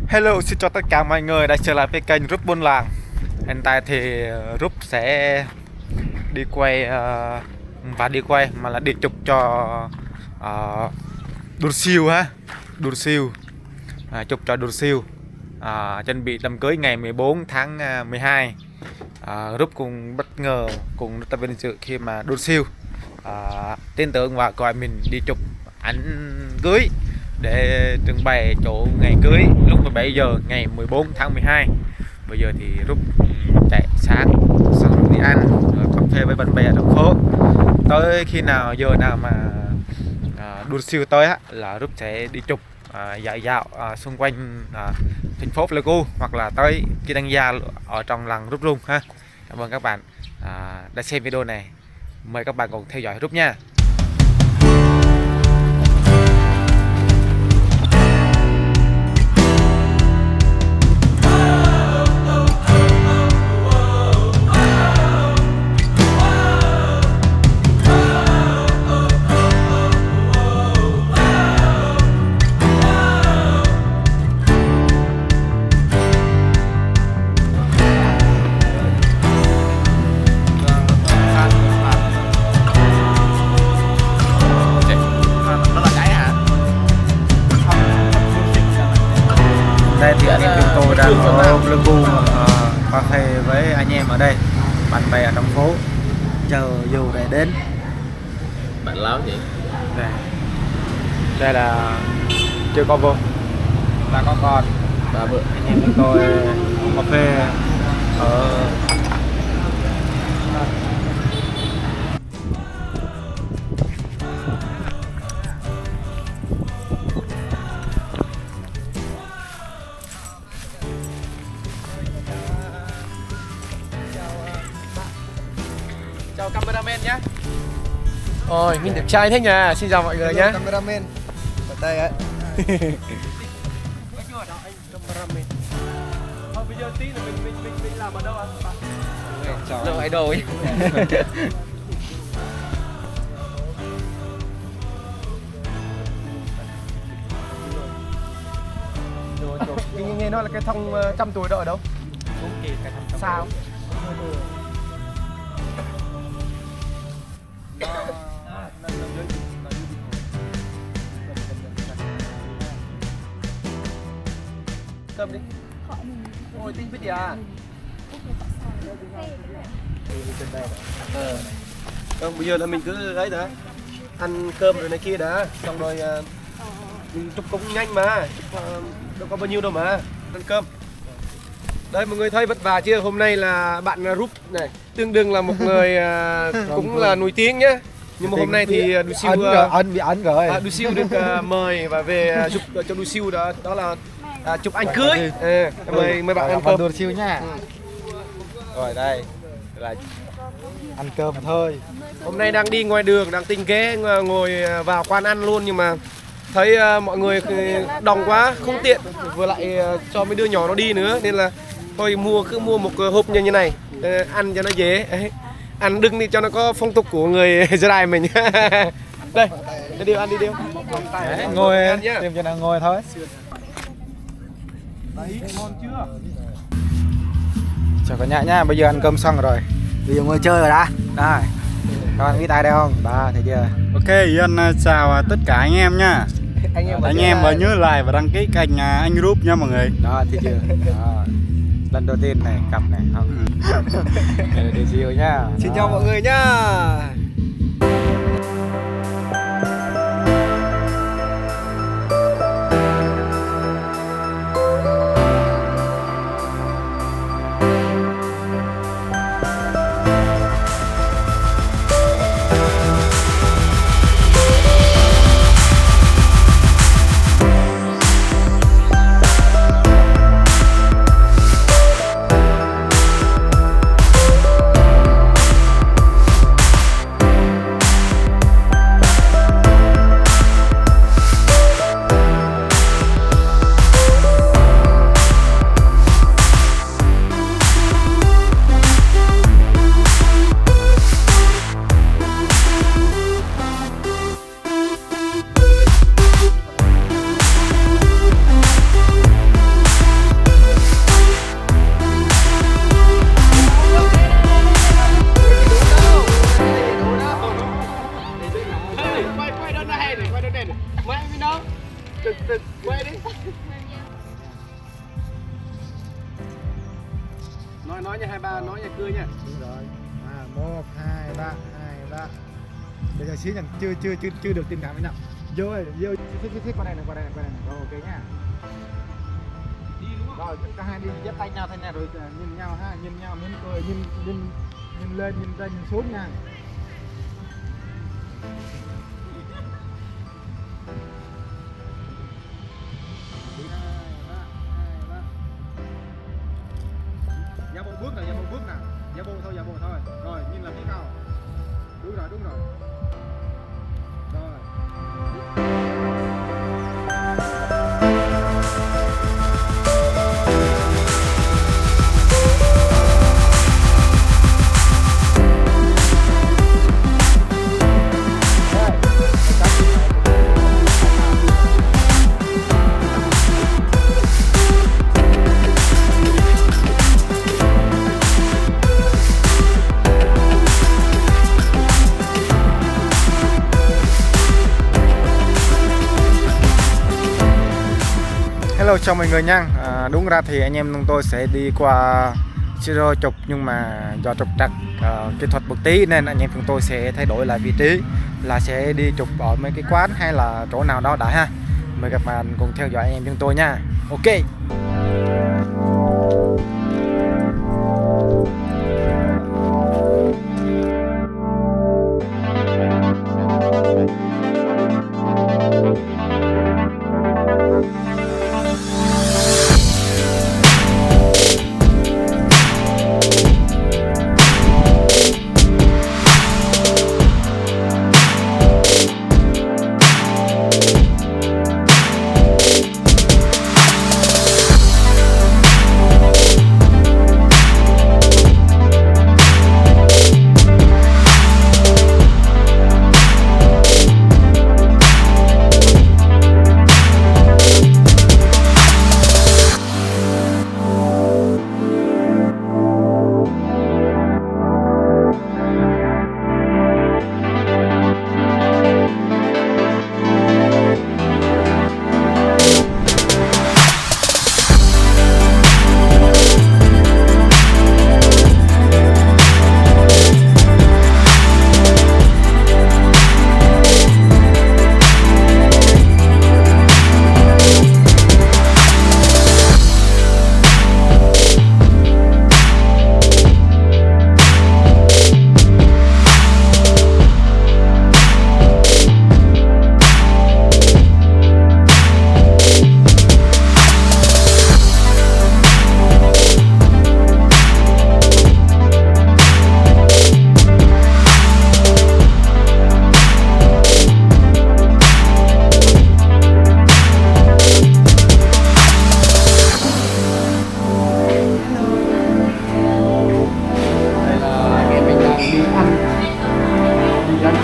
Hello, xin chào tất cả mọi người đã trở lại với kênh Rúp Buôn Làng. Hiện tại thì Rúp sẽ đi quay và đi quay mà là đi chụp cho Đôn Siêu ha, Đôn Siêu, chụp cho Đôn Siêu, chuẩn bị đám cưới ngày 14 tháng 12. Rúp cũng bất ngờ, cũng rất là vinh dự khi mà Đôn Siêu tin tưởng và gọi mình đi chụp ảnh cưới để trưng bày chỗ ngày cưới lúc 17 giờ ngày 14 tháng 12. Bây giờ thì Rúp chạy sáng xong đi ăn rồi cà phê với bạn bè ở thành phố. Tới khi nào giờ nào mà Đôn Siêu tới á, là Rúp sẽ đi chụp dạo dạo xung quanh thành phố Pleiku hoặc là tới Chi Đăng Gia ở trong làng Rúp luôn ha. Cảm ơn các bạn đã xem video này. Mời các bạn cùng theo dõi Rúp nha. Đây thì anh em chúng tôi đang ở Pleiku cà phê với anh em ở đây, bạn bè ở trong phố chờ dù để đến. Bạn láo vậy? Đây là chưa có vô, là có con Ba bữa. anh em chúng tôi cà phê ở Chào cameraman nhé. Ôi, mình đẹp trai thế nhỉ. Xin chào mọi người nhé. Cameraman ở đây ấy. Bây giờ tí là mình làm ở đâu anh? Chào Đâu idol ấy. nghe nói là cái thông trăm tuổi đó ở đâu? Sao? Cầm đi. Ôi, tinh biết gì à? Bây giờ là mình cứ ấy đã ăn cơm rồi này kia đã, xong rồi mình chụp cũng nhanh mà, đâu có bao nhiêu đâu mà ăn cơm. Đây mọi người thấy vất vả chưa? Hôm nay là bạn Rúp này, tương đương là một người cũng là nổi tiếng nhá. Nhưng mà hôm nay thì Đu Siêu anh bị ấn rồi. Đu Siêu được mời và về chụp cho Đu Siêu đó là chụp ảnh cưới. Mời bạn ăn cơm. Đôn Siêu nha. Rồi đây là ăn cơm thôi. Hôm nay đang đi ngoài đường, đang tính ghé ngồi vào quán ăn luôn, nhưng mà thấy mọi người đông quá, không tiện, vừa lại cho mấy đứa nhỏ nó đi nữa, nên là thôi cứ mua một hộp như này ăn cho nó dễ. Ăn đừng đi cho nó có phong tục của người Gia Đài mình. Đây, đi điêu ăn đi điêu. Ngồi tìm cho nào ngồi thôi. Đấy, ngon chưa? Chào cả nhà nha, bây giờ ăn cơm xong rồi. Bây giờ ngồi chơi rồi đã. Đây. Các bạn biết ai đây không? Đó, thấy chưa? Ok, Yên chào tất cả anh em nhá. Anh em và nhớ like và đăng ký kênh anh Rúp nha mọi người. Đó, thấy chưa? Đó. Lần đầu tiên này, cặp này không? Để siêu nhá. Xin chào mọi người nhá. nói nha, 23 nói nha, cười nha. Đúng rồi. 1 2 3 2 3. Bây giờ xí nhận chưa được tình cảm với nhau. Vô ơi, vô thích qua đây này, qua đây này. Rồi ok nha. Rồi cả hai đi dắt tay nhau thế này rồi nhìn nhau ha, nhìn nhau mỉm cười, nhìn lên, nhìn ra, nhìn xuống nha. Giả bộ bước nào, giả bộ thôi. Rồi nhìn là phía cao. Đúng rồi. Rồi. Hello chào mọi người nha. Đúng ra thì anh em chúng tôi sẽ đi qua Siro trục, nhưng mà do trục trặc kỹ thuật một tí nên anh em chúng tôi sẽ thay đổi lại vị trí, là sẽ đi chụp ở mấy cái quán hay là chỗ nào đó đã ha. Mời các bạn cùng theo dõi anh em chúng tôi nha. Ok.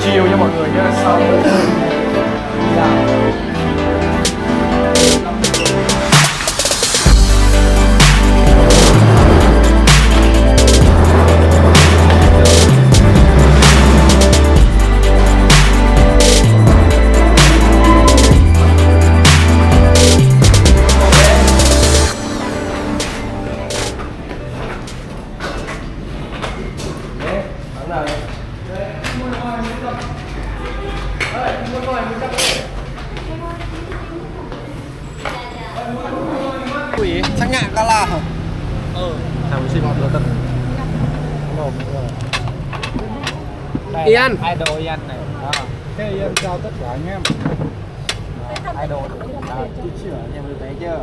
Chiều cho mọi người nhé. Sau Chắc nhạc cả là. thằng xin một tật. Ian. Idol Ian này. Thế Ian chào tất cả anh em. Idol. Chưa anh em thấy chưa?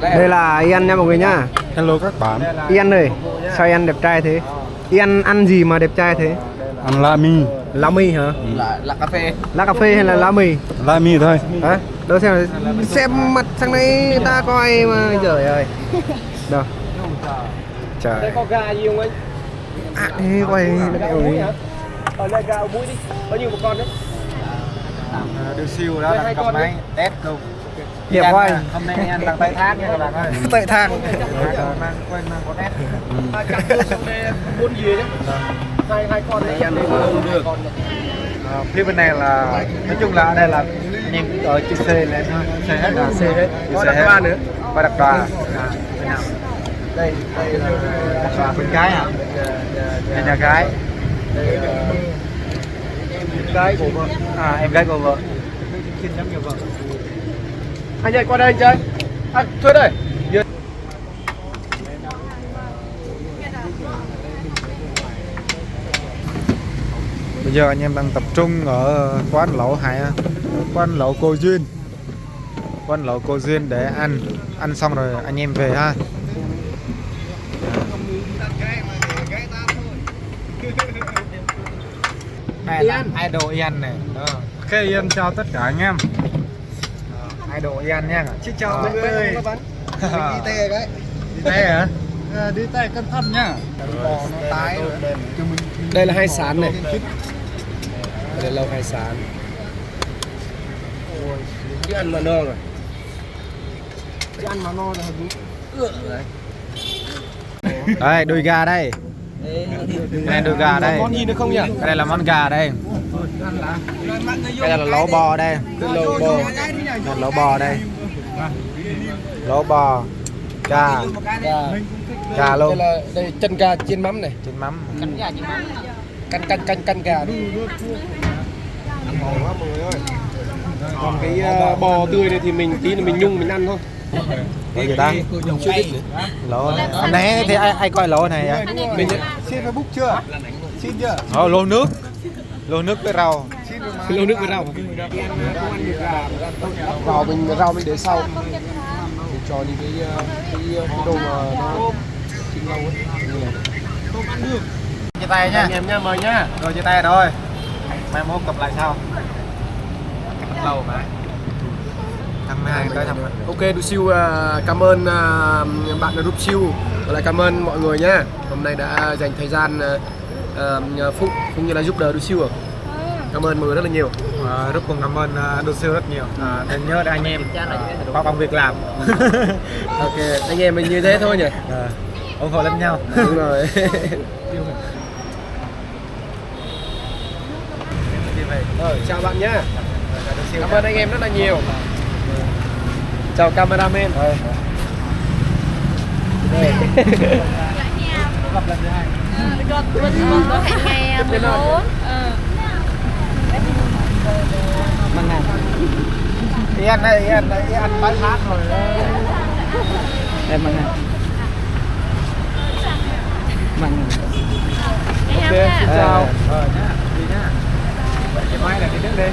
Đây là Ian nha mọi người nhá. Hello các bạn. Ian ơi, sao Ian đẹp trai thế? Ian ăn gì mà đẹp trai thế? Ăn la mi. Lá mì hả? Là cà phê. Lá cà phê hay là lá mì? La mi thôi. Hả? Đâu xem mặt sang đây người ta coi mà trời ơi. Đâu? Trời. Đây có gà gì không anh? À, thế quay đeo đi. Ở đây gà muối đi. Bao nhiêu một con đấy? Đưa siêu đó là cầm máy test luôn. Đẹp quá anh. Hôm nay anh đang tay thác nha các bạn ơi. Tại thang. Mang quên mang có test. Chặt luôn xong đây buôn gì đấy. Hai con này ăn không được. Phía bên này là nói chung là ở đây là anh em ở chữ C lên thôi. C hết là C hết. Có đặc đoà nữa. Có đặc đoà. đây là bên gái hả? Nhà gái. em gái của vợ. Em gái của vợ. Xin nhắm nhiều vợ. Anh ơi qua đây anh chơi. Thôi đây. Bây giờ anh em đang tập trung ở quán lẩu quán lẩu cô Duyên. Quán lẩu cô Duyên để ăn xong rồi anh em về ha. Đây là idol Ian này. Ok, Ian chào tất cả anh em. Idol Ian nha. Xin chào mọi người. Đi tè cái. Đi tay hả? Đi tay cẩn thận nhá. Bò nó tái rồi. Đây là hai sán này. Đây là lẩu hai sán. Chứ ăn mà no rồi. Chứ ăn mà no là hợp lý. Đây đùi gà đây. Đây đùi gà đây. Món gì nữa không nhỉ? Cái đây là món gà đây. Cái đây là lẩu bò đây. Lẩu bò. Đây, lẩu bò đây. Lẩu bò. Gà. Gà Đây luôn. là đây chân gà chiên mắm này. Trên mắm. Canh gà. Còn cái bò tươi này thì mình tí là mình nhung mình ăn thôi. Cái gì ta? Lẩu này. Anh này thì ai coi lẩu này vậy? Mình Xin Facebook chưa? Xin chưa? Lẩu nước. Lẩu nước với rau. lẩu nước với rau. Rau mình để sau. Để cho những cái đồ mà nó chín lâu ấy. Chia tay nha. Anh em nha, mời nha. Rồi chia tay rồi. Mai mốt gặp lại sau. Lâu mà. Thăm hai tới thăm. Ok, Du Siêu cảm ơn bạn đã giúp Siêu. Và lại cảm ơn mọi người nhá. Hôm nay đã dành thời gian Phúc cũng như là giúp đỡ Du Siêu. Cảm ơn mọi người rất là nhiều. Rất cũng cảm ơn Đô Siêu rất nhiều. Nên nhớ để anh em có công việc làm. Ok, anh em mình như thế thôi nhỉ. ủng hộ lẫn nhau. Đúng rồi. Rồi, chào bạn nhá. Cảm ơn anh em rất là nhiều. Chào cameraman. Gặp lần thứ hai. Mình có hẹn ngày 14. Ian đây, Ian bán hát rồi. Em mang này. Mang. Ok, xin chào. Đi nhá. Vậy cái máy là đi trước đi.